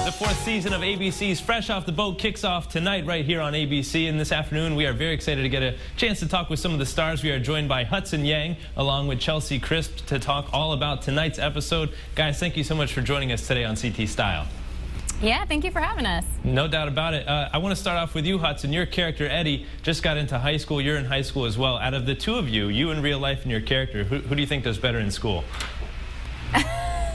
The fourth season of ABC's Fresh Off the Boat kicks off tonight right here on ABC. And this afternoon, we are very excited to get a chance to talk with some of the stars. We are joined by Hudson along with Chelsey to talk all about tonight's episode. Guys, thank you so much for joining us today on CT Style. Yeah, thank you for having us. No doubt about it. I want to start off with you, Hudson. Your character, Eddie, just got into high school. You're in high school as well. Out of the two of you in real life and your character, who do you think does better in school?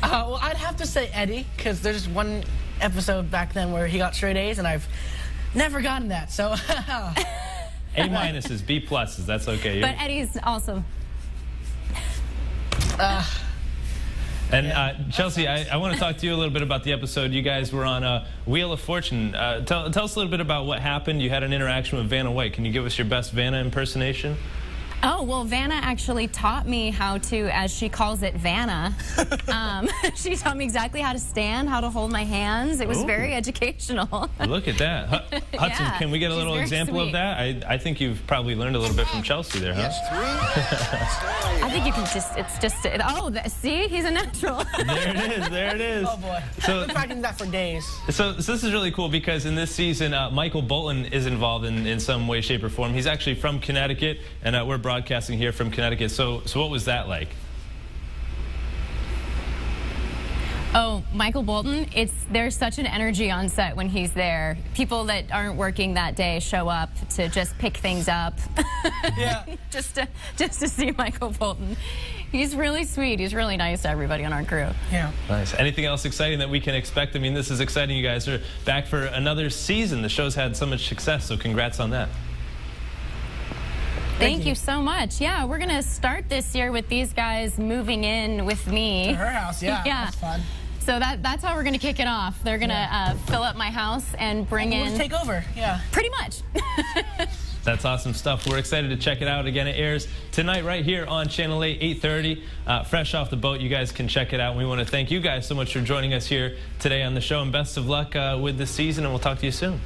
Well, I'd have to say Eddie, because there's one episode back then where he got straight A's, and I've never gotten that, so... A minuses, B pluses, that's okay. But Eddie's also... Chelsey, I want to talk to you a little bit about the episode. You guys were on Wheel of Fortune. Tell us a little bit about what happened. You had an interaction with Vanna White. Can you give us your best Vanna impersonation? Oh, well, Vanna actually taught me how to, as she calls it, Vanna. She taught me exactly how to stand, how to hold my hands. It was very educational. Look at that. Hudson, Yeah, can we get a little example of that? I think you've probably learned a little bit from Chelsey there, huh? Yes, I think you can see, he's a natural. There it is. Oh, boy. So, I've been practicing that for days. So this is really cool because in this season, Michael Bolton is involved in some way, shape, or form. He's actually from Connecticut, and we're broadcasting here from Connecticut. So what was that like? Oh, Michael Bolton, there's such an energy on set when he's there. People that aren't working that day show up to just pick things up. Yeah. just to see Michael Bolton. He's really sweet. He's really nice to everybody on our crew. Yeah. Nice. Anything else exciting that we can expect? I mean, this is exciting. You guys are back for another season. The show's had so much success, so congrats on that. Thank you so much. Yeah, we're going to start this year with these guys moving in with me. To her house, yeah. Yeah. That's fun. So that's how we're going to kick it off. They're going to fill up my house and bring in... We'll just take over, yeah. Pretty much. That's awesome stuff. We're excited to check it out. Again, it airs tonight right here on Channel 8, 8:30. Fresh Off the Boat. You guys can check it out. And we want to thank you guys so much for joining us here today on the show. And best of luck with the season, and we'll talk to you soon.